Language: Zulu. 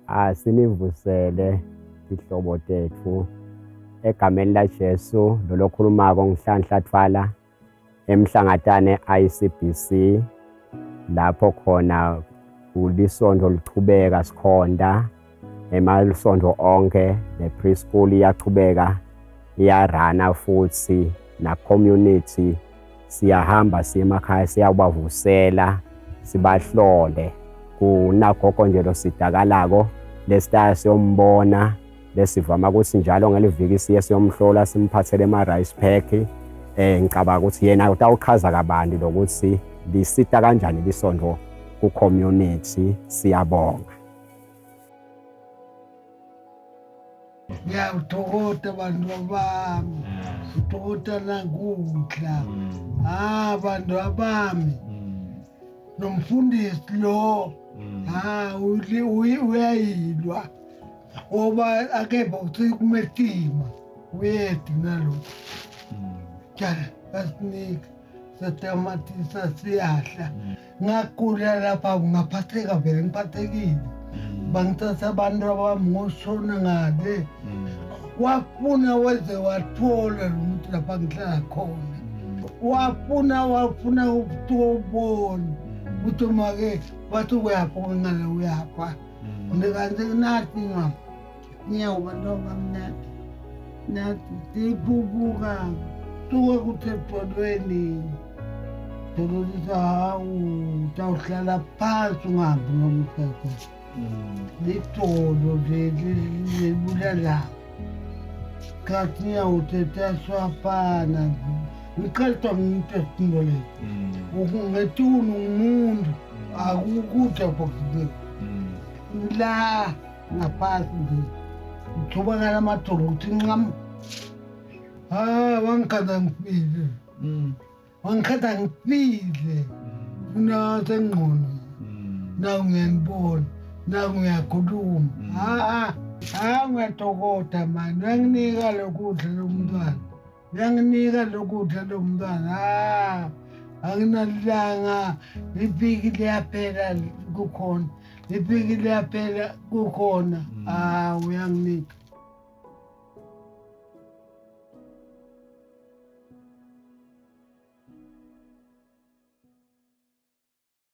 Asinivusele ihlobo tethu egameni laJesu lo lokhulumako ngiHlanhla Thwala emhlangatane ICBC lapho khona ulisonto lichubeka sikhonda emasonto onke ne-preschool iyachubeka iyarana futhi na community siyahamba siye emakhaya siyabavusela sibahlole kunagogo nje lo sidakalako lesitaya siyombona lesivama ukuthi njalo ngeliviki siye siyomhlola simphathele ama-rice pack ngicabanga ukuthi yena utawuchaza kabanti lokuthi lisita kanjani lisonto ku-community. Siyabonga. Ngiyathokoza bantu bami, ngithokoza nakudla bantu bami nomfundisi lo uyayilwa ngoba akepha ukuthi kumetima uyedi nalokho jala basinika satamatisa siyahla ngagula lapha ngaphatheka vele ngiphathekile bangithatha abantu abami ngosona ngale wafuna weze wathola lo muntu lapha ngihlala khona wafuna ukubona ukuthi make bathi uyapha ngale uyapha ndikanti nathi mama ngiyakuba noma nathi sibubuka tuke kuthebholweni dololisa hawu tawuhlala phansi ungahambi nomthetho litolo libulala kathi ngiyawuthetha hapana ngikhalithwa nginto esidingo leyo ngetunu ngumuntu akukudla kokubeka la ngaphansi nje ngithubakala amadolo ukuthi ncam wangikhatha ngifile nasengqondo naku ngiyanibona naku ngiyakhuluma ngiyatokota mani uyanginika lokudla lo mntwana uyanginika lokudla lo mntwana anginalanga iviki liyaphela kukhona iviki liyaphela kukhona uyanginika